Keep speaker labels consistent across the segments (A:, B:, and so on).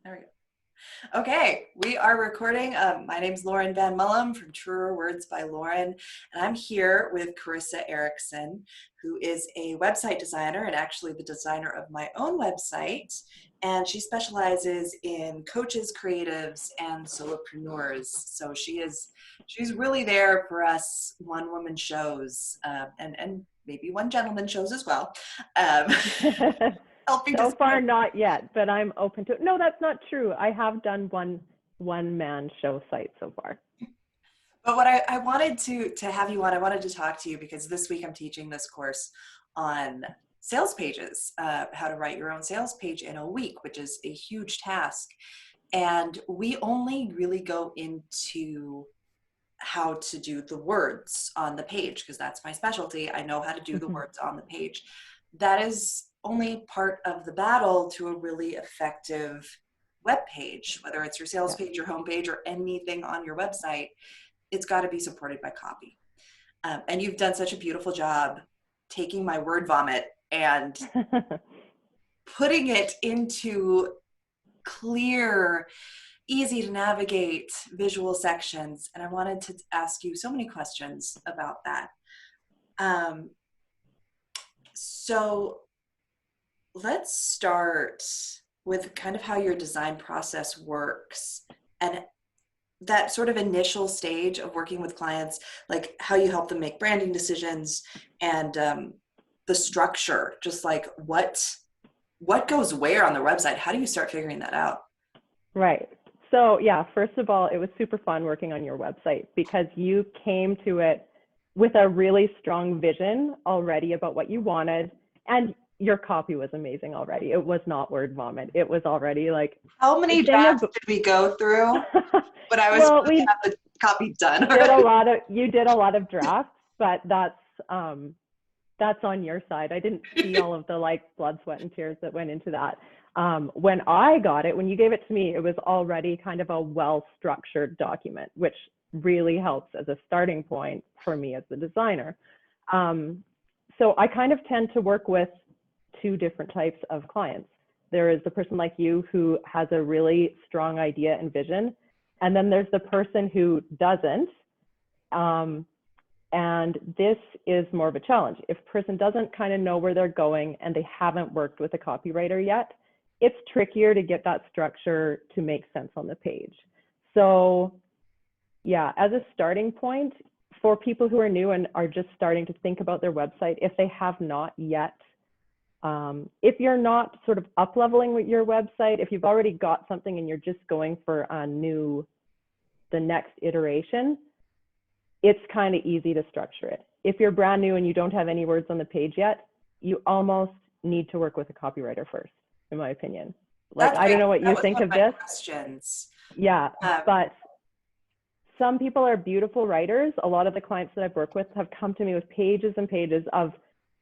A: There we go. Okay, we are recording. My name's Lauren Van Mullum from Truer Words by Lauren, and I'm here with Carissa Erickson, who is a website designer and actually the designer of my own website. And she specializes in coaches, creatives, and solopreneurs. So she's really there for us one-woman shows and maybe one gentleman shows as well.
B: So far, not yet, but I'm open to it. No, that's not true. I have done one man show site so far.
A: But what I wanted to have you on, I wanted to talk to you because this week I'm teaching this course on sales pages, how to write your own sales page in a week, which is a huge task. And we only really go into how to do the words on the page because that's my specialty. I know how to do the words on the page. That is only part of the battle to a really effective web page, whether it's your sales page, your homepage, or anything on your website. It's got to be supported by copy. And you've done such a beautiful job taking my word vomit and putting it into clear, easy to navigate visual sections. And I wanted to ask you so many questions about that. So let's start with kind of how your design process works and that sort of initial stage of working with clients, like how you help them make branding decisions and the structure, just like what goes where on their website. How do you start figuring that out?
B: Right. So yeah, first of all, it was super fun working on your website because you came to it with a really strong vision already about what you wanted, and your copy was amazing already. It was not word vomit. It was already like,
A: how many drafts did we go through? But I was supposed to have the copy done.
B: You did a lot of drafts, but that's on your side. I didn't see all of the like blood, sweat, and tears that went into that. When I got it, when you gave it to me, it was already kind of a well-structured document, which really helps as a starting point for me as the designer. So I kind of tend to work with two different types of clients. There is the person like you who has a really strong idea and vision, and then there's the person who doesn't. And this is more of a challenge. If a person doesn't kind of know where they're going and they haven't worked with a copywriter yet, it's trickier to get that structure to make sense on the page. So yeah, as a starting point for people who are new and are just starting to think about their website, if they have not yet, if you're not sort of up-leveling with your website, if you've already got something and you're just going for the next iteration, it's kind of easy to structure it. If you're brand new and you don't have any words on the page yet, you almost need to work with a copywriter first, in my opinion. Like, I don't know what you think of this.
A: Questions.
B: Yeah, but some people are beautiful writers. A lot of the clients that I've worked with have come to me with pages and pages of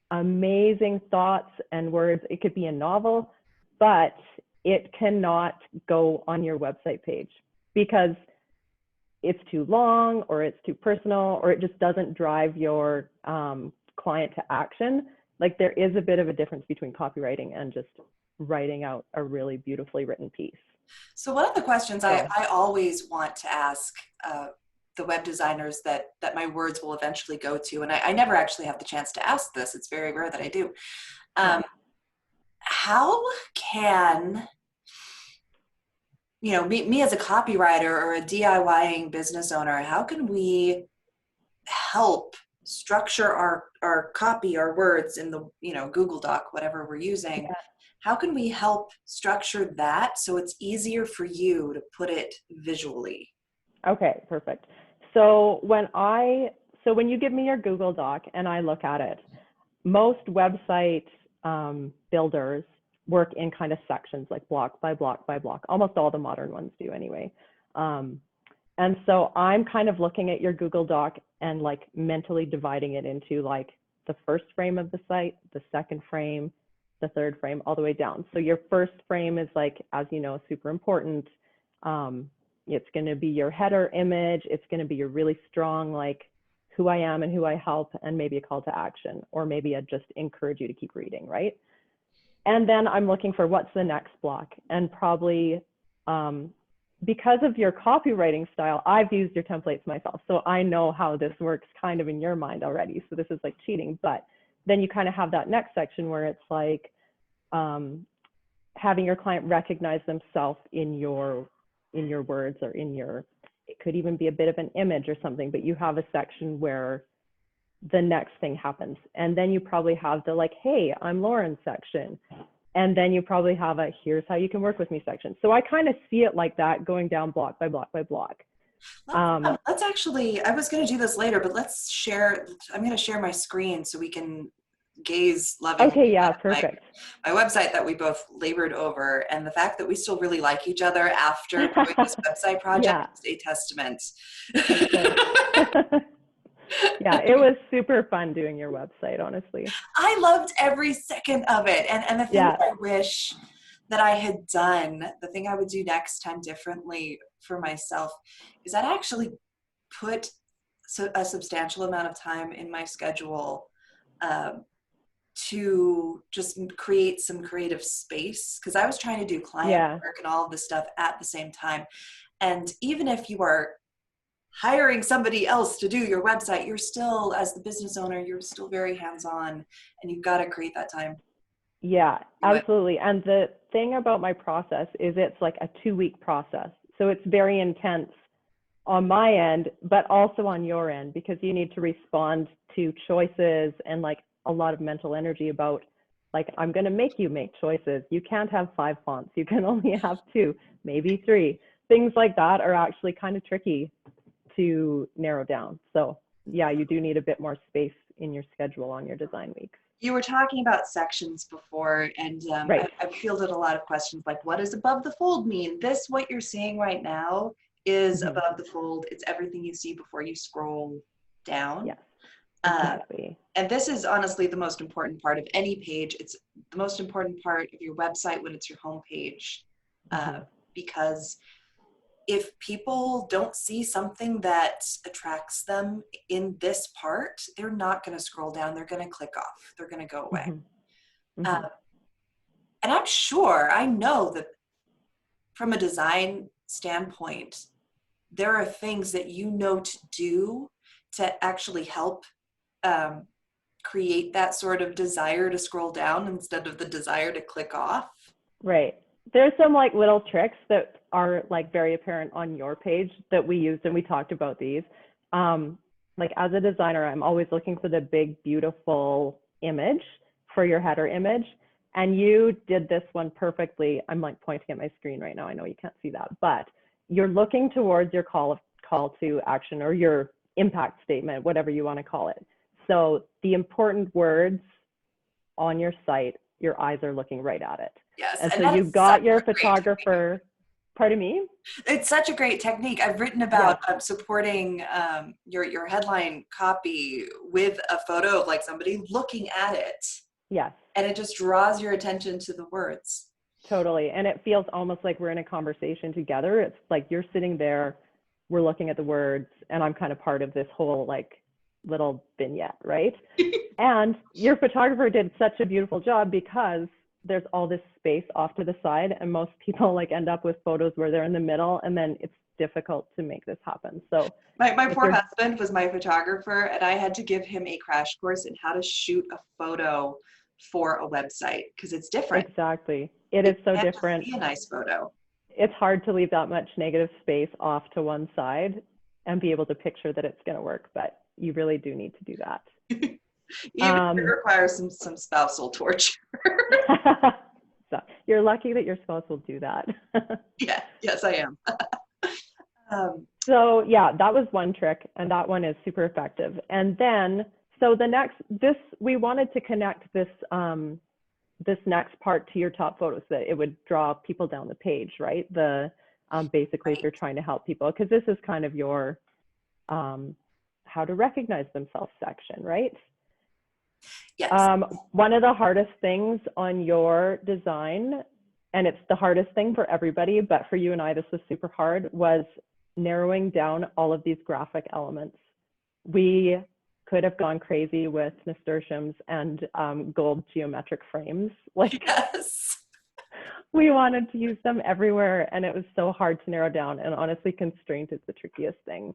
B: amazing thoughts and words. It could be a novel, but it cannot go on your website page because it's too long or it's too personal or it just doesn't drive your client to action. Like, there is a bit of a difference between copywriting and just writing out a really beautifully written piece.
A: So one of the questions I always want to ask the web designers that my words will eventually go to, and I never actually have the chance to ask this, it's very rare that I do. How can, me as a copywriter or a DIYing business owner, how can we help structure our copy, our words in the, Google Doc, whatever we're using? Yeah. How can we help structure that so it's easier for you to put it visually?
B: Okay, perfect. So when you give me your Google Doc and I look at it, most website builders work in kind of sections, like block by block by block. Almost all the modern ones do anyway. And so I'm kind of looking at your Google Doc and like mentally dividing it into like the first frame of the site, the second frame, the third frame, all the way down. So your first frame is like, as you know, super important. It's going to be your header image. It's going to be your really strong, like, who I am and who I help, and maybe a call to action, or maybe I just encourage you to keep reading, right? And then I'm looking for what's the next block, and probably because of your copywriting style, I've used your templates myself. So I know how this works kind of in your mind already. So this is like cheating, but then you kind of have that next section where it's like having your client recognize themselves in your words, or it could even be a bit of an image or something, but you have a section where the next thing happens. And then you probably have the like, hey, I'm Lauren section. And then you probably have a here's how you can work with me section. So I kind of see it like that, going down block by block by block.
A: Let's actually, I was going to do this later, but let's share. I'm going to share my screen so we can gaze lovingly
B: Okay, yeah,
A: at
B: perfect.
A: my website that we both labored over. And the fact that we still really like each other after doing this website project is a testament.
B: Yeah, it was super fun doing your website, honestly.
A: I loved every second of it. And the thing that I wish that I had done, the thing I would do next time differently for myself, is I'd actually put a substantial amount of time in my schedule to just create some creative space. Because I was trying to do client work and all of this stuff at the same time. And even if you are hiring somebody else to do your website, you're still, as the business owner, you're still very hands-on, and you've got to create that time.
B: Yeah, absolutely. And the thing about my process is it's like a 2-week process. So it's very intense on my end, but also on your end, because you need to respond to choices and like a lot of mental energy about like, I'm going to make you make choices. You can't have 5 fonts. You can only have 2, maybe 3. Things like that are actually kind of tricky to narrow down. So yeah, you do need a bit more space in your schedule on your design weeks.
A: You were talking about sections before, and I've fielded a lot of questions like, what does above the fold mean? What you're seeing right now is above the fold. It's everything you see before you scroll down.
B: Yes, exactly.
A: And this is honestly the most important part of any page. It's the most important part of your website when it's your homepage, because if people don't see something that attracts them in this part, they're not going to scroll down. They're going to click off. They're going to go away. And I'm sure, I know that from a design standpoint, there are things that you know to do to actually help create that sort of desire to scroll down instead of the desire to click off.
B: Right. There's some like little tricks that are like very apparent on your page that we used, and we talked about these. Like as a designer, I'm always looking for the big, beautiful image for your header image. And you did this one perfectly. I'm like pointing at my screen right now. I know you can't see that, but you're looking towards your call to action, or your impact statement, whatever you want to call it. So the important words on your site, your eyes are looking right at it.
A: Yes.
B: And so you've got your photographer. Pardon me?
A: It's such a great technique. I've written about supporting your headline copy with a photo of like somebody looking at it.
B: Yes.
A: And it just draws your attention to the words.
B: Totally. And it feels almost like we're in a conversation together. It's like you're sitting there, we're looking at the words, and I'm kind of part of this whole like little vignette, right? And your photographer did such a beautiful job, because there's all this space off to the side, and most people like end up with photos where they're in the middle, and then it's difficult to make this happen. So
A: my poor husband was my photographer, and I had to give him a crash course in how to shoot a photo for a website, because it's different.
B: Exactly. It is so different.
A: See a nice photo.
B: It's hard to leave that much negative space off to one side and be able to picture that it's going to work, but you really do need to do that.
A: Even if it requires some spousal torture.
B: So you're lucky that your spouse will do that.
A: Yeah, yes, I am.
B: So yeah, that was one trick, and that one is super effective. And then, so we wanted to connect this next part to your top photos, that it would draw people down the page, right? Basically, if you're trying to help people, because this is kind of your how to recognize themselves section, right?
A: Yes.
B: One of the hardest things on your design, and it's the hardest thing for everybody, but for you and I, this was super hard, was narrowing down all of these graphic elements. We could have gone crazy with nasturtiums and gold geometric frames. Like,
A: yes.
B: We wanted to use them everywhere, and it was so hard to narrow down. And honestly, constraint is the trickiest thing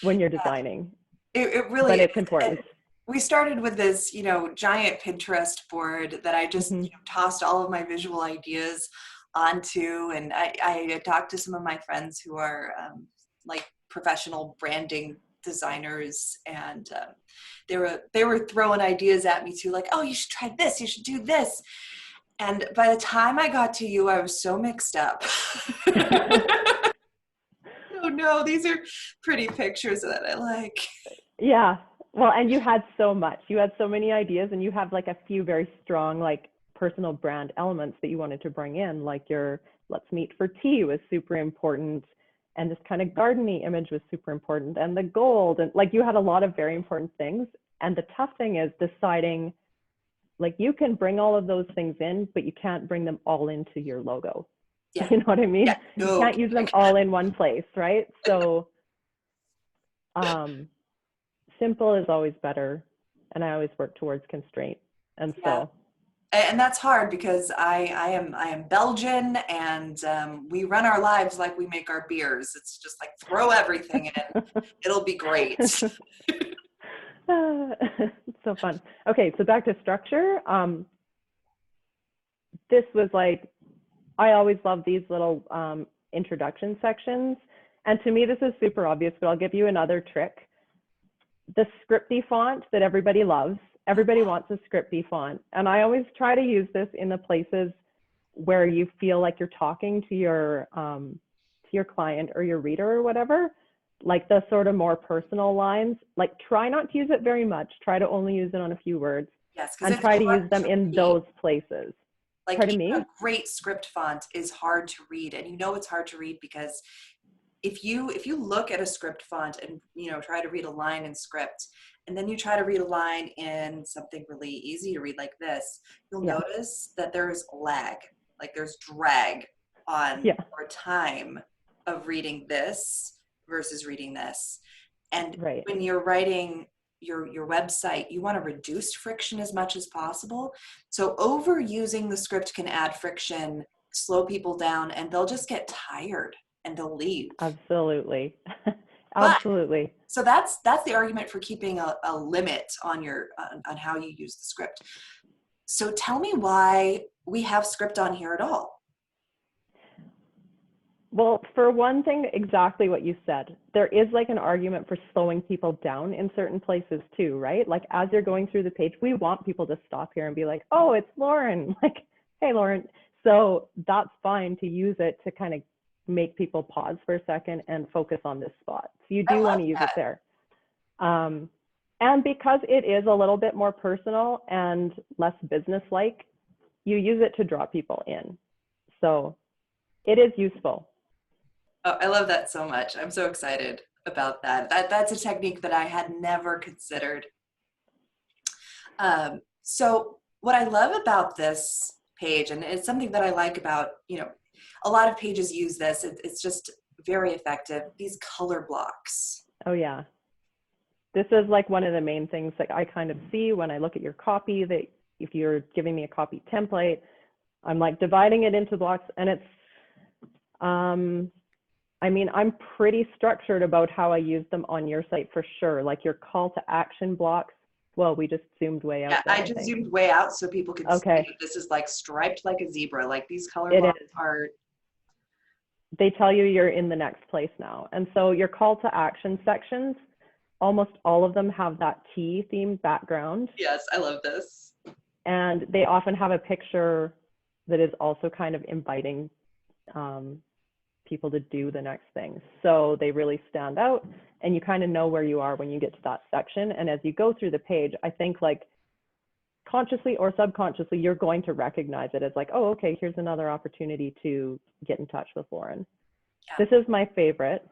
B: when you're designing.
A: It really
B: But
A: is.
B: it's important.
A: We started with this, giant Pinterest board that I just
B: Mm-hmm.
A: tossed all of my visual ideas onto, and I talked to some of my friends who are like professional branding designers, and they were throwing ideas at me too, like, oh, you should try this, you should do this. And by the time I got to you, I was so mixed up. Oh no, these are pretty pictures that I like.
B: Yeah. Well, and you had so much. You had so many ideas, and you have like a few very strong, like personal brand elements that you wanted to bring in, like your let's meet for tea was super important. And this kind of gardeny image was super important. And the gold, and like you had a lot of very important things. And the tough thing is deciding, like you can bring all of those things in, but you can't bring them all into your logo.
A: Yeah.
B: You know what I mean?
A: Yeah. No.
B: You can't use them all in one place, right? So simple is always better. And I always work towards constraint. And so
A: and that's hard because I am Belgian, and we run our lives like we make our beers. It's just like throw everything in, it'll be great.
B: It's so fun. Okay, so back to structure. This was like, I always love these little introduction sections. And to me, this is super obvious, but I'll give you another trick. The scripty font that everybody loves. Everybody wants a scripty font. And I always try to use this in the places where you feel like you're talking to your client or your reader or whatever, like the sort of more personal lines. Like try not to use it very much. Try to only use it on a few words.
A: Yes,
B: and try to use them in those places.
A: Like
B: Pardon me?
A: A great script font is hard to read, and it's hard to read because if you look at a script font and try to read a line in script, and then you try to read a line in something really easy to read like this, you'll notice that there's lag, like there's drag on your time of reading this versus reading this. And when you're writing your website, you want to reduce friction as much as possible. So overusing the script can add friction, slow people down, and they'll just get tired and they'll leave.
B: Absolutely. Absolutely.
A: So that's the argument for keeping a limit on on how you use the script. So tell me why we have script on here at all.
B: Well, for one thing, exactly what you said. There is like an argument for slowing people down in certain places too, right? Like as you're going through the page, we want people to stop here and be like, oh, it's Lauren. Like, hey, Lauren. So that's fine to use it to kind of make people pause for a second and focus on this spot. So you do want to use it there. And because it is a little bit more personal and less business-like, you use it to draw people in. So it is useful.
A: Oh, I love that so much. I'm so excited about that. That's a technique that I had never considered. So what I love about this page, and it's something that I like about, a lot of pages use this. It's just very effective. These color blocks.
B: Oh yeah. This is like one of the main things that I kind of see when I look at your copy, that if you're giving me a copy template, I'm like dividing it into blocks, and it's, I mean, I'm pretty structured about how I use them on your site for sure. Like your call to action blocks. Well, we just zoomed way out.
A: Yeah,
B: there,
A: I just zoomed way out so people could see that this is like striped like a zebra. Like these color blocks are.
B: They tell you you're in the next place now. And so your call to action sections, almost all of them have that tea themed background.
A: Yes, I love this.
B: And they often have a picture that is also kind of inviting people to do the next thing. So they really stand out, and you kind of know where you are when you get to that section. And as you go through the page, I think like consciously or subconsciously, you're going to recognize it as like, oh, okay, here's another opportunity to get in touch with Lauren. Yeah. This is my favorite.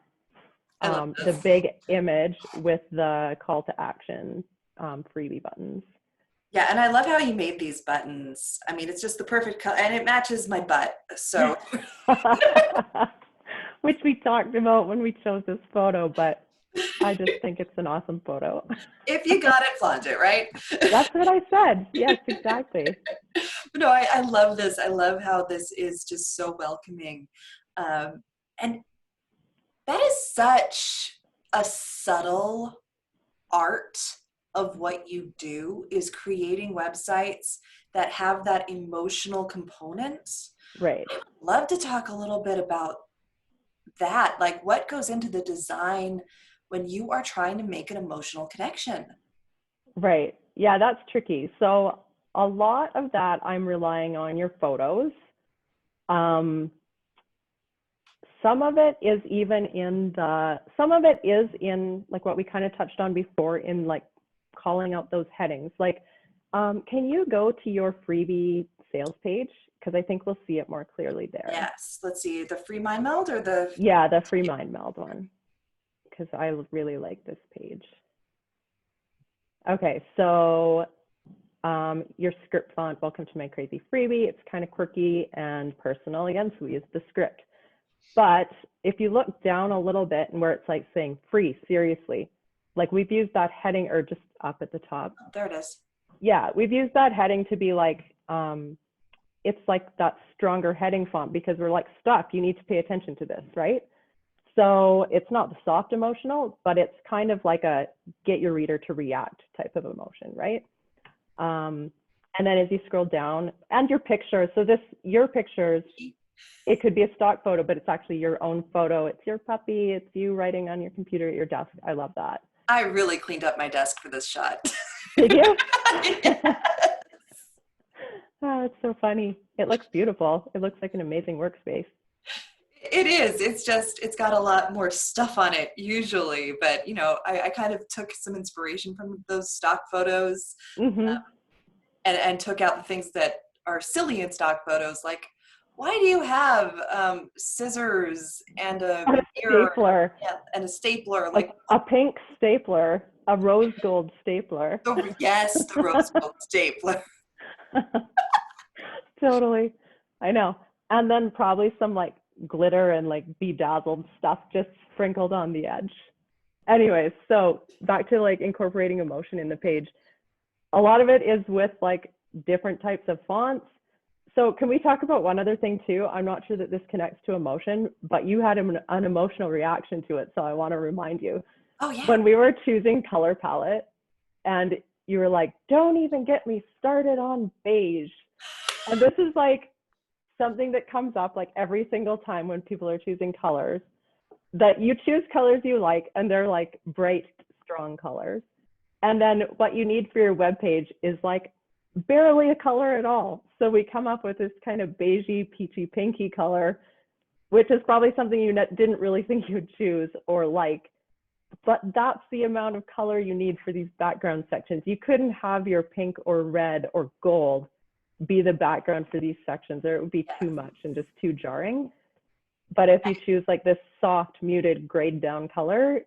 B: The big image with the call to action freebie buttons.
A: Yeah, and I love how you made these buttons. I mean, it's just the perfect color, and it matches my butt. So,
B: which we talked about when we chose this photo, but I just think it's an awesome photo.
A: If you got it, flaunt it, right?
B: That's what I said. Yes, exactly.
A: No, I love this. I love how this is just so welcoming. And that is such a subtle art of what you do, is creating websites that have that emotional component.
B: Right.
A: Love to talk a little bit about that. Like, what goes into the design when you are trying to make an emotional connection?
B: Right. Yeah, that's tricky. So a lot of that I'm relying on your photos. Um, some of it is in like what we kind of touched on before in like calling out those headings. Like, can you go to your freebie sales page? Because I think we'll see it more clearly there.
A: Yes. Let's see, the free mind meld or the...
B: Yeah, the free mind meld one, because I really like this page. Okay, so your script font, welcome to my crazy freebie. It's kind of quirky and personal again, so we use the script. But if you look down a little bit and where it's like saying free, seriously, like we've used that heading, or just up at the top.
A: Oh, there it is.
B: Yeah, we've used that heading to be like, it's like that stronger heading font, because we're like, stop, you need to pay attention to this, right? So it's not the soft emotional, but it's kind of like a get your reader to react type of emotion, right? And then as you scroll down, and your picture, so your pictures, it could be a stock photo, but it's actually your own photo. It's your puppy, it's you writing on your computer at your desk. I love that.
A: I really cleaned up my desk for this shot.
B: Did you?
A: Yes.
B: Oh, it's so funny. It looks beautiful. It looks like an amazing workspace.
A: It is. It's got a lot more stuff on it usually, but I kind of took some inspiration from those stock photos,
B: Mm-hmm.
A: and took out the things that are silly in stock photos, like, why do you have scissors and a mirror
B: stapler,
A: and a stapler? Like
B: a pink stapler, a rose gold stapler.
A: yes, the rose gold stapler.
B: Totally. I know. And then probably some like glitter and like bedazzled stuff just sprinkled on the edge. Anyways, so back to like incorporating emotion in the page. A lot of it is with like different types of fonts. So can we talk about one other thing too? I'm not sure that this connects to emotion, but you had an emotional reaction to it. So I want to remind you.
A: Oh yeah.
B: When we were choosing color palette and you were like, don't even get me started on beige. And this is like something that comes up like every single time when people are choosing colors, that you choose colors you like and they're like bright, strong colors. And then what you need for your web page is like barely a color at all. So we come up with this kind of beigey, peachy, pinky color, which is probably something you didn't really think you'd choose or like. But that's the amount of color you need for these background sections. You couldn't have your pink or red or gold be the background for these sections, or it would be too much and just too jarring. But if you choose like this soft, muted, grayed down color,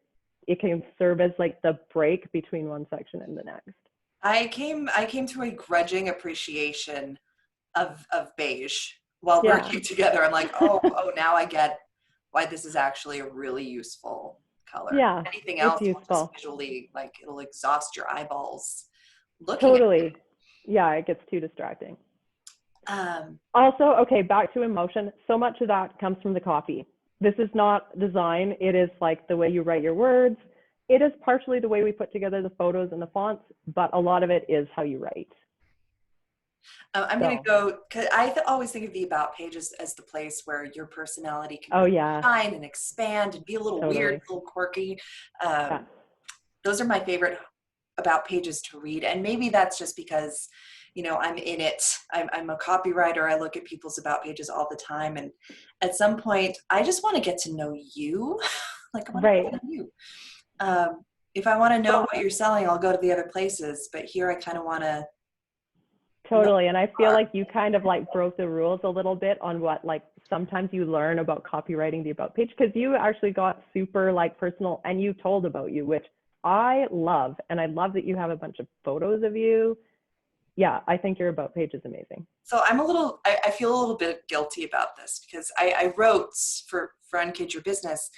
B: it can serve as like the break between one section and the next.
A: I came to a grudging appreciation of beige while
B: Yeah.
A: working together. I'm like, oh, now I get why this is actually a really useful color.
B: Yeah,
A: Anything
B: it's
A: else will
B: useful.
A: just visually, like, it'll exhaust your eyeballs looking
B: Totally.
A: at it.
B: Yeah, it gets too distracting.
A: Um,
B: Also, okay, back to emotion. So much of that comes from the copy. This is not design. It is like the way you write your words. It is partially the way we put together the photos and the fonts, but a lot of it is how you write.
A: I'm going to go, because I always think of the about page as the place where your personality can shine and expand and be a little weird, a little quirky. Those are my favorite about pages to read. And maybe that's just because, I'm in it. I'm a copywriter. I look at people's about pages all the time. And at some point, I just want to get to know you. Like, I want to get to know you. If I want to know what you're selling, I'll go to the other places. But here I kind of want to.
B: Totally. And I feel like you kind of like broke the rules a little bit on what like sometimes you learn about copywriting the about page, because you actually got super like personal and you told about you, which I love. And I love that you have a bunch of photos of you. Yeah, I think your about page is amazing.
A: So I feel a little bit guilty about this because I wrote for Unkid Your Business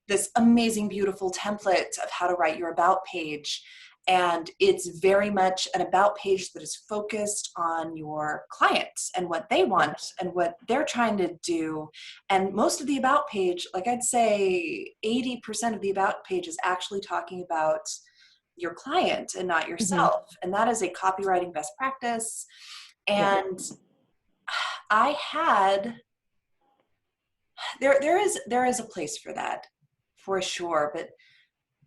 A: this amazing, beautiful template of how to write your about page. And it's very much an about page that is focused on your clients and what they want and what they're trying to do. And most of the about page, like I'd say 80% of the about page is actually talking about your client and not yourself. And that is a copywriting best practice. And I had, there is a place for that for sure. But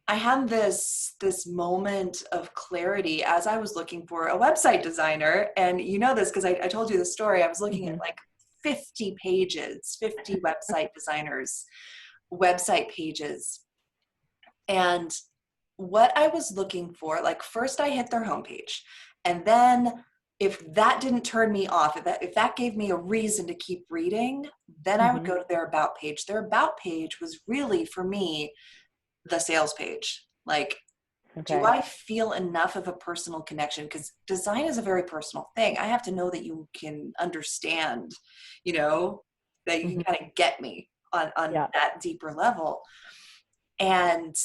A: I had this moment of clarity as I was looking for a website designer. And you know this because I told you the story. I was looking at like 50 pages, 50 website designers, website pages. And what I was looking for, like first I hit their homepage. And then if that didn't turn me off, if that gave me a reason to keep reading, then I would go to their about page. Their about page was really, for me, the sales page. Like, do I feel enough of a personal connection? Because design is a very personal thing. I have to know that you can understand, you know, that you can kind of get me on that deeper level. And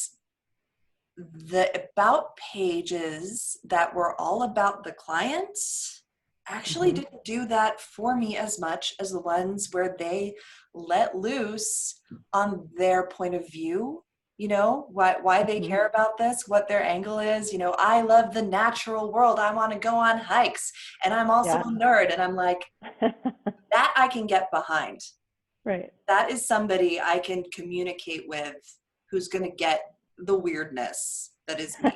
A: the about pages that were all about the clients actually didn't do that for me as much as the ones where they let loose on their point of view. You know, why they care about this, what their angle is. You know, I love the natural world. I want to go on hikes. And I'm also a nerd. And I'm like, that I can get behind.
B: Right.
A: That is somebody I can communicate with who's going to get the weirdness that is me.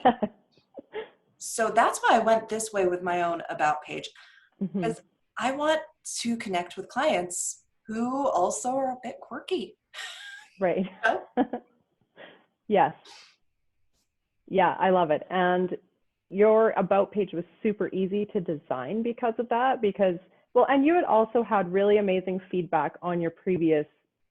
A: So that's why I went this way with my own about page. Because I want to connect with clients who also are a bit quirky.
B: Right.
A: You know?
B: Yes. Yeah, I love it. And your about page was super easy to design because of that, and you had also had really amazing feedback on your previous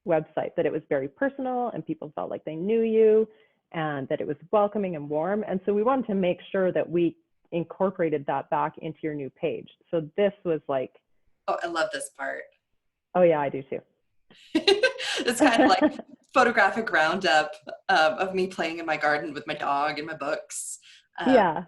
B: website, that it was very personal and people felt like they knew you and that it was welcoming and warm. And so we wanted to make sure that we incorporated that back into your new page. So this was like,
A: oh, I love this part.
B: Oh yeah, I do too.
A: It's kind of like photographic roundup of me playing in my garden with my dog and my books. Yeah.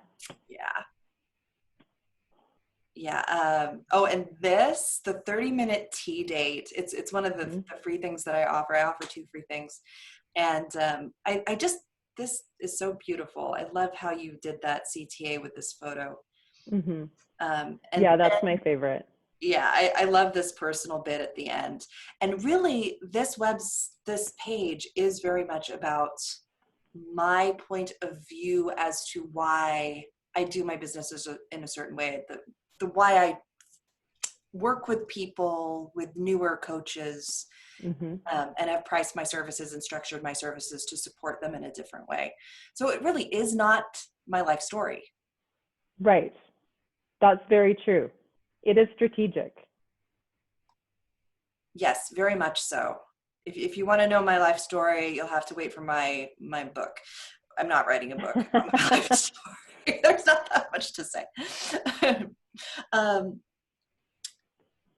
A: Oh, and the 30-minute tea date, it's one of the free things that I offer. I offer 2 free things. And this is so beautiful. I love how you did that CTA with this photo. And
B: that's my favorite.
A: Yeah, I love this personal bit at the end. And really, this page is very much about my point of view as to why I do my business in a certain way. The why I work with people, with newer coaches, and have priced my services and structured my services to support them in a different way. So it really is not my life story.
B: Right. That's very true. It is strategic.
A: Yes, very much so. If you want to know my life story, you'll have to wait for my book. I'm not writing a book on my life story. There's not that much to say.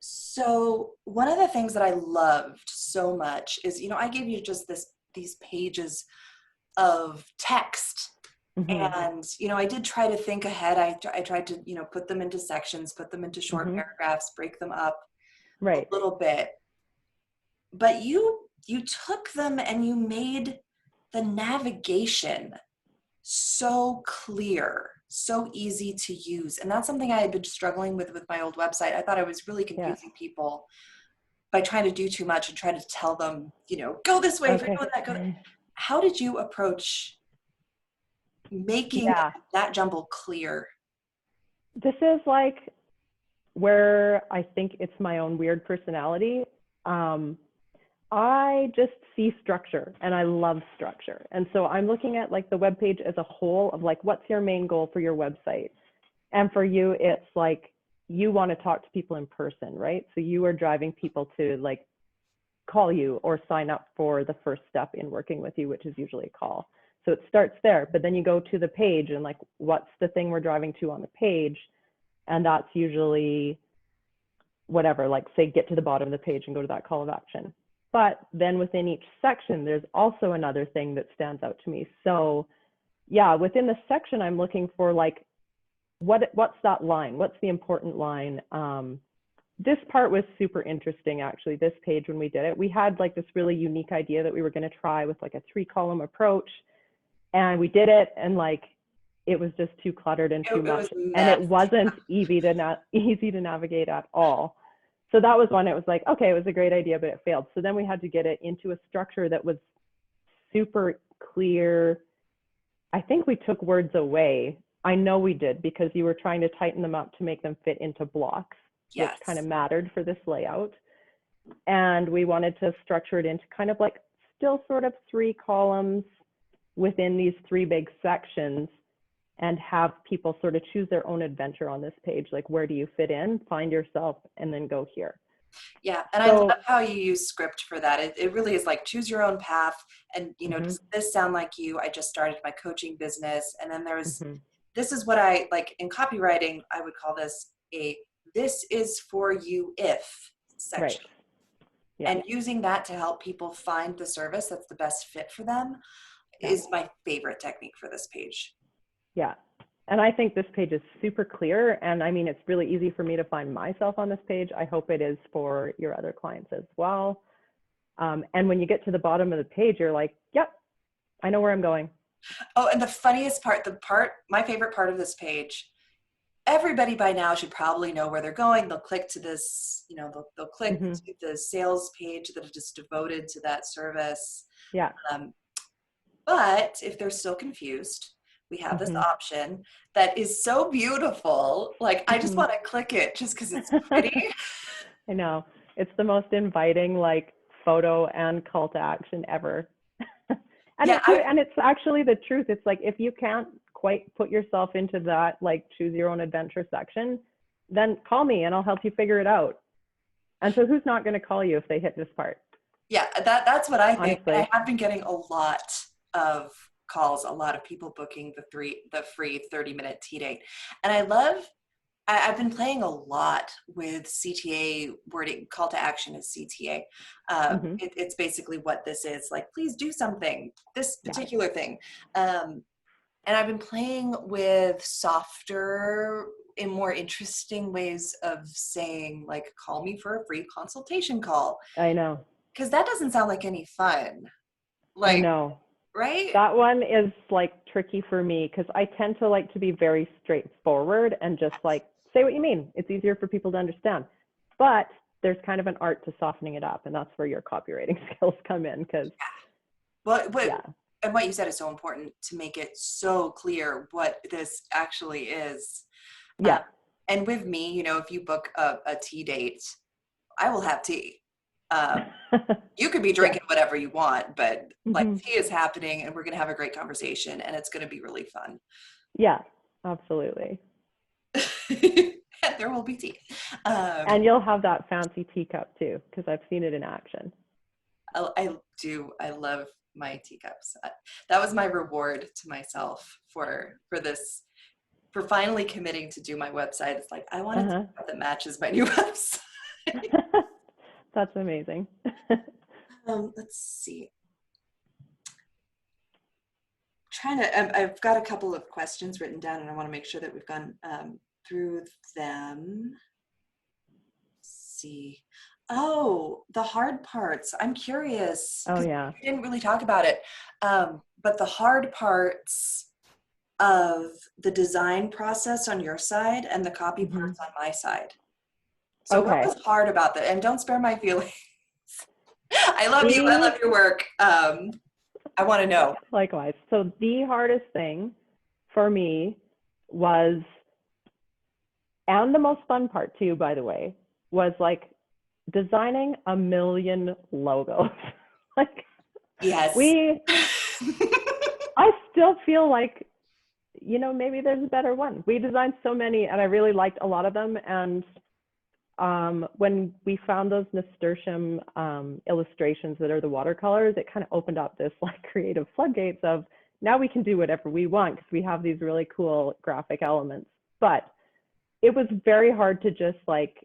A: So one of the things that I loved so much is, you know, I gave you just these pages of text. And, you know, I did try to think ahead. I tried to, you know, put them into sections, put them into short paragraphs, break them up a little bit. But you took them and you made the navigation so clear, so easy to use. And that's something I had been struggling with my old website. I thought I was really confusing people by trying to do too much and trying to tell them, you know, go this way, if you're doing that, go. How did you approach making that jumble clear?
B: This is like where I think it's my own weird personality. I just see structure and I love structure. And so I'm looking at like the web page as a whole of like, what's your main goal for your website? And for you, it's like, you want to talk to people in person, right? So you are driving people to like call you or sign up for the first step in working with you, which is usually a call. So it starts there, but then you go to the page and like, what's the thing we're driving to on the page? And that's usually whatever, like say, get to the bottom of the page and go to that call of action. But then within each section, there's also another thing that stands out to me. So yeah, within the section, I'm looking for like, what's that line? What's the important line? This part was super interesting, actually, this page when we did it. We had like this really unique idea that we were going to try with like a 3-column approach. And we did it, and like, it was just too cluttered and too much. And it wasn't easy to navigate at all. So that was one, it was like, okay, it was a great idea, but it failed. So then we had to get it into a structure that was super clear. I think we took words away. I know we did, because you were trying to tighten them up to make them fit into blocks,
A: Yes.
B: which kind of mattered for this layout. And we wanted to structure it into kind of like still sort of 3 columns within these 3 big sections, and have people sort of choose their own adventure on this page. Like, where do you fit in, find yourself, and then go here.
A: Yeah, and I love how you use script for that. It really is like, choose your own path. And, you know, does this sound like you? I just started my coaching business. And then there's, this is what I like in copywriting, I would call this this is for you if section. Right. Yeah. And using that to help people find the service that's the best fit for them is my favorite technique for this page.
B: Yeah. And I think this page is super clear. And I mean, it's really easy for me to find myself on this page. I hope it is for your other clients as well. And when you get to the bottom of the page, you're like, yep, I know where I'm going.
A: Oh, and the funniest part, my favorite part of this page, everybody by now should probably know where they're going. They'll click to this, you know, they'll click to the sales page that is just devoted to that service.
B: Yeah.
A: But if they're still confused, we have this option that is so beautiful. Like, I just want to click it just because it's pretty.
B: I know. It's the most inviting, like, photo and call to action ever. And it's actually the truth. It's like, if you can't quite put yourself into that, like, choose your own adventure section, then call me and I'll help you figure it out. And so who's not going to call you if they hit this part?
A: Yeah, that's what I think.
B: Honestly.
A: I have been getting a lot of calls, a lot of people booking the free 30-minute tea date. And I've been playing a lot with CTA wording. Call to action is CTA. It's basically what this is, like, please do something, this particular thing. And I've been playing with softer and more interesting ways of saying, like, call me for a free consultation call.
B: I know. Because
A: that doesn't sound like any fun. Like,
B: I know.
A: Right?
B: That one is like tricky for me, because I tend to like to be very straightforward and just like say what you mean. It's easier for people to understand. But there's kind of an art to softening it up, and that's where your copywriting skills come in. Because
A: and what you said is so important, to make it so clear what this actually is.
B: Yeah.
A: And with me, you know, if you book a tea date, I will have tea. You could be drinking whatever you want, but like, tea is happening and we're going to have a great conversation and it's going to be really fun.
B: Yeah, absolutely.
A: And there will be tea.
B: And you'll have that fancy teacup too, because I've seen it in action.
A: I do. I love my teacups. That was my reward to myself for this, for finally committing to do my website. It's like, I want a teacup that matches my new website.
B: That's amazing.
A: Let's see. I've got a couple of questions written down and I want to make sure that we've gone through them. Let's see. Oh, the hard parts. I'm curious.
B: Oh, yeah.
A: We didn't really talk about it. But the hard parts of the design process on your side and the copy parts on my side. So what was hard about that? And don't spare my feelings. I love you. I love your work. I want to know.
B: Likewise. So the hardest thing for me was, and the most fun part too, by the way, was like designing a million logos. Like,
A: yes.
B: I still feel like, you know, maybe there's a better one. We designed so many and I really liked a lot of them. And when we found those nasturtium illustrations that are the watercolors, it kind of opened up this like creative floodgates of, now we can do whatever we want because we have these really cool graphic elements. But it was very hard to just like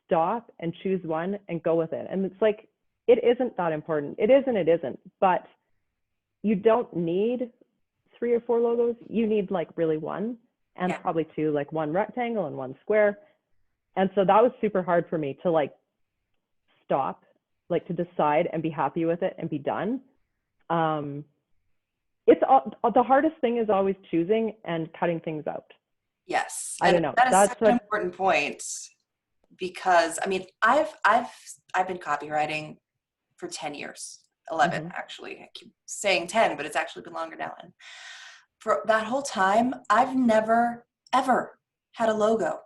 B: stop and choose one and go with it. And it's like, it isn't that important. It is and it isn't. But you don't need 3 or 4 logos. You need like really one, and probably 2, like one rectangle and one square. And so that was super hard for me to like stop, like to decide and be happy with it and be done. It's the hardest thing is always choosing and cutting things out.
A: Yes.
B: I don't know.
A: That is
B: That's
A: such an important point, because I mean, I've been copywriting for 10 years, 11 actually. I keep saying 10, but it's actually been longer now. And for that whole time, I've never, ever had a logo.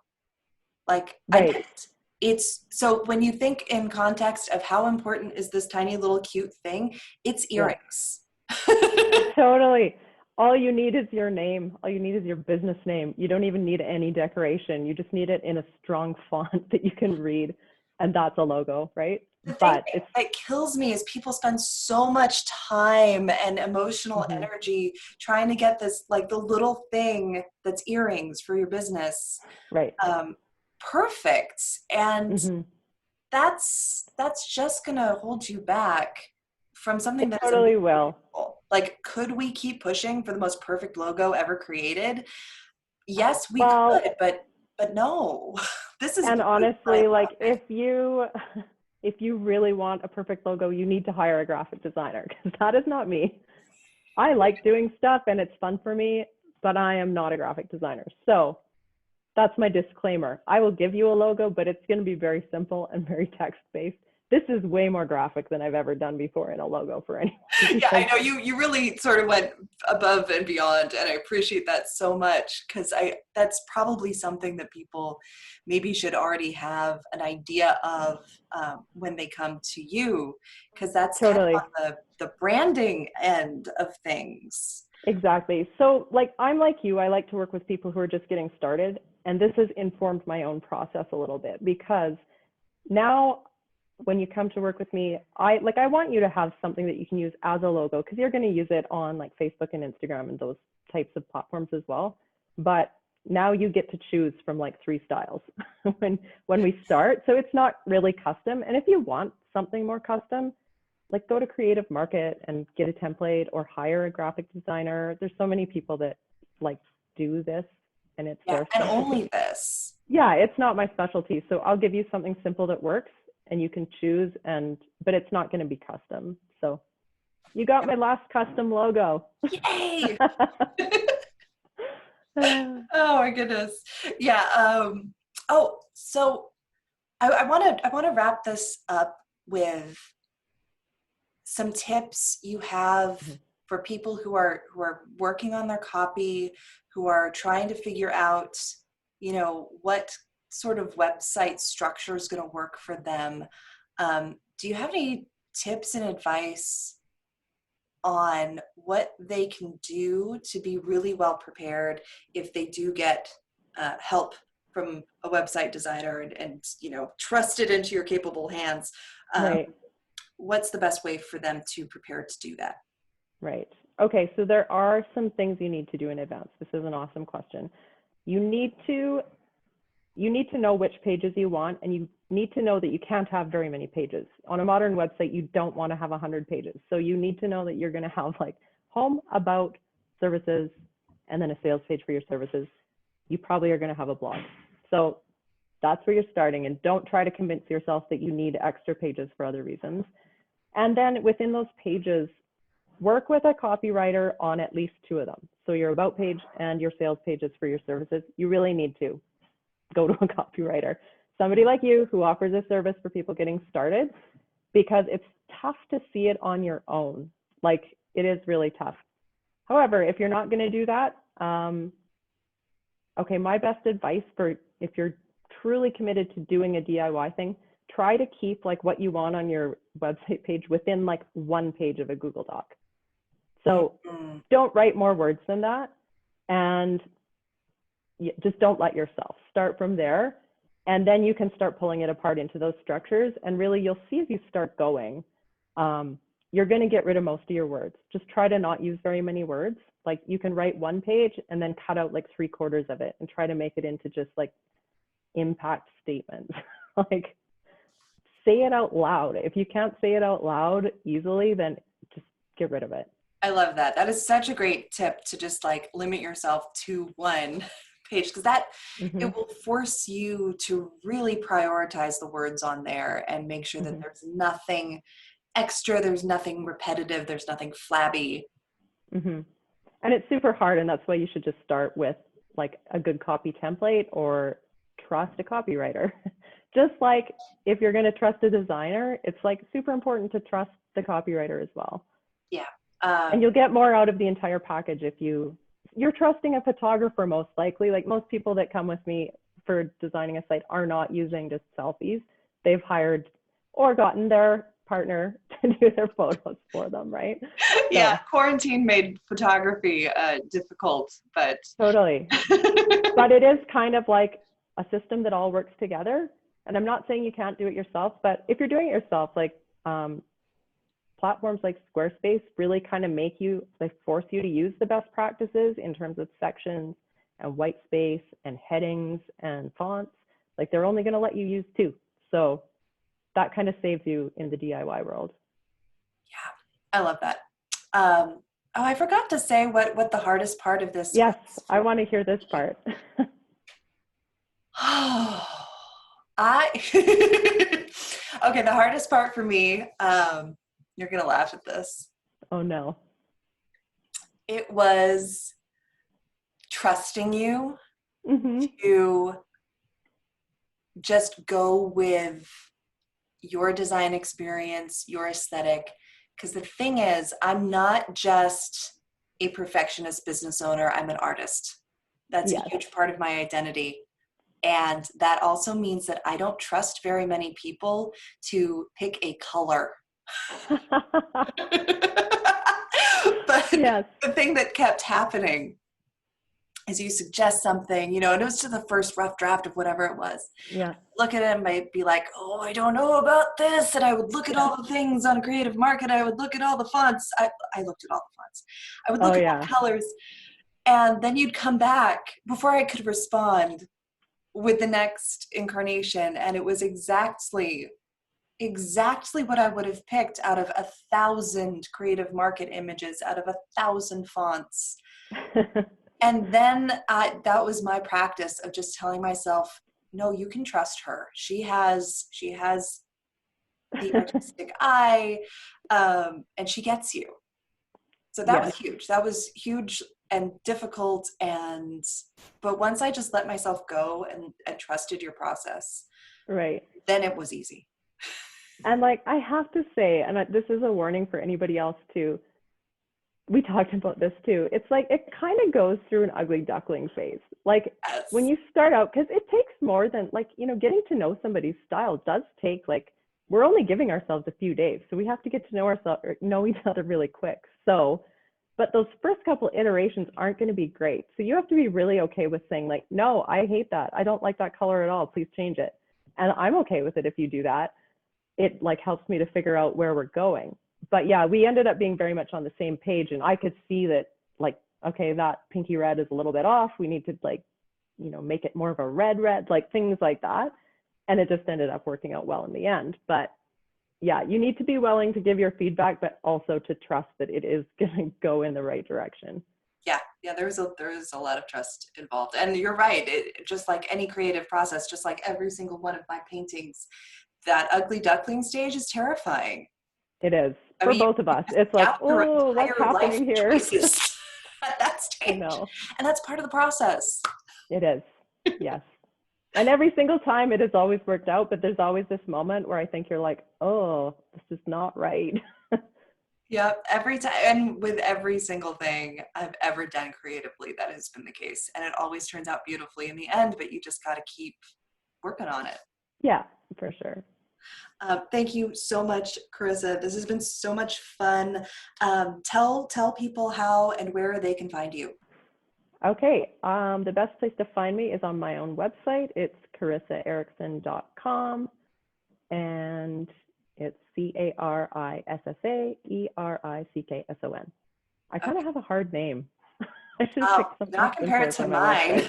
A: Like I didn't. It's so when you think in context of how important is this tiny little cute thing, it's earrings.
B: Totally. All you need is your name. All you need is your business name. You don't even need any decoration. You just need it in a strong font that you can read, and that's a logo, right?
A: The thing that kills me is people spend so much time and emotional energy trying to get this, like the little thing that's earrings for your business, perfect. And that's just gonna hold you back from something that
B: totally will.
A: Like, could we keep pushing for the most perfect logo ever created? Yes, we could, but no. This is,
B: and honestly, like if you really want a perfect logo, you need to hire a graphic designer, because that is not me. I like doing stuff and it's fun for me, but I am not a graphic designer. So that's my disclaimer. I will give you a logo, but it's going to be very simple and very text-based. This is way more graphic than I've ever done before in a logo for anyone.
A: Yeah, I know you really sort of went above and beyond, and I appreciate that so much, because that's probably something that people maybe should already have an idea of when they come to you, because that's
B: totally
A: kind of on the branding end of things.
B: Exactly. So like, I'm like you, I like to work with people who are just getting started. And this has informed my own process a little bit, because now when you come to work with me, I want you to have something that you can use as a logo, because you're going to use it on like Facebook and Instagram and those types of platforms as well. But now you get to choose from like 3 styles when we start. So it's not really custom. And if you want something more custom, like go to Creative Market and get a template, or hire a graphic designer. There's so many people that like do this, and it's their
A: and only this.
B: Yeah, it's not my specialty. So I'll give you something simple that works, and you can choose, but it's not going to be custom. So you got my last custom logo.
A: Yay! Oh my goodness. Yeah. So I want to wrap this up with some tips you have for people who are working on their copy, who are trying to figure out, what sort of website structure is going to work for them. Do you have any tips and advice on what they can do to be really well prepared if they do get help from a website designer and trust it into your capable hands?
B: Right.
A: What's the best way for them to prepare to do that?
B: Right. Okay, so there are some things you need to do in advance. This is an awesome question. You need to know which pages you want, and you need to know that you can't have very many pages. On a modern website, you don't want to have 100 pages. So you need to know that you're going to have like home, about, services, and then a sales page for your services. You probably are going to have a blog. So that's where you're starting, and don't try to convince yourself that you need extra pages for other reasons. And then within those pages, work with a copywriter on at least 2 of them. So your about page and your sales pages for your services, you really need to go to a copywriter, somebody like you who offers a service for people getting started, because it's tough to see it on your own. Like, it is really tough. However, if you're not going to do that, okay, my best advice for if you're truly committed to doing a DIY thing, try to keep like what you want on your website page within like 1 page of a Google Doc. So don't write more words than that, and just don't let yourself. Start from there, and then you can start pulling it apart into those structures. And really, you'll see as you start going, you're going to get rid of most of your words. Just try to not use very many words. Like, you can write 1 page and then cut out like 3/4 of it and try to make it into just like impact statements. Like, say it out loud. If you can't say it out loud easily, then just get rid of it.
A: I love that. That is such a great tip to just like limit yourself to one page, because that
B: Mm-hmm.
A: it will force you to really prioritize the words on there and make sure that
B: Mm-hmm.
A: there's nothing extra, there's nothing repetitive, there's nothing flabby.
B: Mm-hmm. And it's super hard, and that's why you should just start with like a good copy template or trust a copywriter. Just like if you're going to trust a designer, it's like super important to trust the copywriter as well.
A: Yeah.
B: And you'll get more out of the entire package if you're trusting a photographer, most likely. Like most people that come with me for designing a site are not using just selfies. They've hired or gotten their partner to do their photos for them, right?
A: Yeah,
B: So
A: quarantine made photography difficult, but
B: totally. But it is kind of like a system that all works together. And I'm not saying you can't do it yourself, but if you're doing it yourself, like platforms like Squarespace really kind of they force you to use the best practices in terms of sections and white space and headings and fonts. Like they're only going to let you use 2. So that kind of saves you in the DIY world.
A: yeah, I love that. Oh, I forgot to say what the hardest part of this
B: Yes,
A: was
B: I
A: for
B: want to hear this part.
A: I okay, the hardest part for me, you're gonna laugh at this.
B: Oh no.
A: It was trusting you
B: Mm-hmm.
A: to just go with your design experience, your aesthetic. Because the thing is, I'm not just a perfectionist business owner, I'm an artist. That's a
B: Yes.
A: huge part of my identity. And that also means that I don't trust very many people to pick a color. But
B: Yes.
A: the thing that kept happening is you suggest something, and it was to the first rough draft of whatever it was.
B: Yeah.
A: Look at it and I'd be like, oh, I don't know about this. And I would look at
B: Yeah.
A: all the things on Creative Market. I would look at all the fonts. I looked at all the fonts. I would
B: Oh
A: look at all
B: yeah.
A: the colors. And then you'd come back before I could respond with the next incarnation. And it was exactly what I would have picked out of 1,000 Creative Market images, out of 1,000 fonts. And then that was my practice of just telling myself, no, you can trust her. She has the artistic eye, and she gets you. So that was
B: Yes.
A: huge. That was huge and difficult. But once I just let myself go and trusted your process,
B: Right.
A: then it was easy.
B: And like, I have to say, and this is a warning for anybody else too. We talked about this too. It's like, it kind of goes through an ugly duckling phase. Like
A: Yes.
B: when you start out, because it takes more than like, getting to know somebody's style does take like, we're only giving ourselves a few days. So we have to get to know each other really quick. So, but those first couple iterations aren't going to be great. So you have to be really okay with saying like, no, I hate that. I don't like that color at all. Please change it. And I'm okay with it if you do that. It like helps me to figure out where we're going. But yeah, we ended up being very much on the same page, and I could see that like, okay, that pinky red is a little bit off. We need to like, make it more of a red, like things like that. And it just ended up working out well in the end. But yeah, you need to be willing to give your feedback, but also to trust that it is going to go in the right direction.
A: Yeah, there's a lot of trust involved. And you're right. It just like any creative process, just like every single one of my paintings, that ugly duckling stage is terrifying.
B: It is.
A: I
B: For
A: mean,
B: both of us. It's like,
A: your
B: oh, what's
A: entire life
B: happening here?
A: choices at that
B: I
A: stage.
B: know.
A: And that's part of the process.
B: It is. Yes. And every single time it has always worked out, but there's always this moment where I think you're like, oh, this is not right.
A: Yeah, every time, and with every single thing I've ever done creatively, that has been the case. And it always turns out beautifully in the end, but you just got to keep working on it.
B: Yeah, for sure.
A: Thank you so much, Carissa. This has been so much fun. Tell people how and where they can find you.
B: Okay. The best place to find me is on my own website. It's carissaerickson.com, and it's CARISSAERICKSON. I kind of have a hard name. I should pick something
A: Not compared to mine.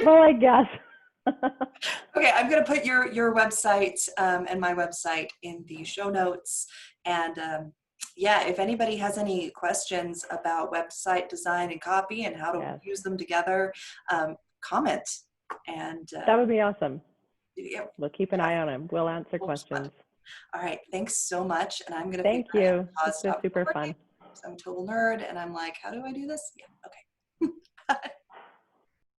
B: Well, I guess.
A: Okay, I'm going to put your website and my website in the show notes. And yeah, if anybody has any questions about website design and copy and how to
B: Yes.
A: use them together, comment. And
B: That would be awesome.
A: yeah,
B: We'll keep an eye on them. We'll answer
A: we'll respond.
B: questions.
A: All right, thanks so much. And I'm going to figure
B: Thank
A: out how to
B: you.
A: pause
B: It's been
A: stop
B: super
A: recording.
B: fun.
A: So I'm a total nerd and I'm like, how do I do this? Yeah, okay.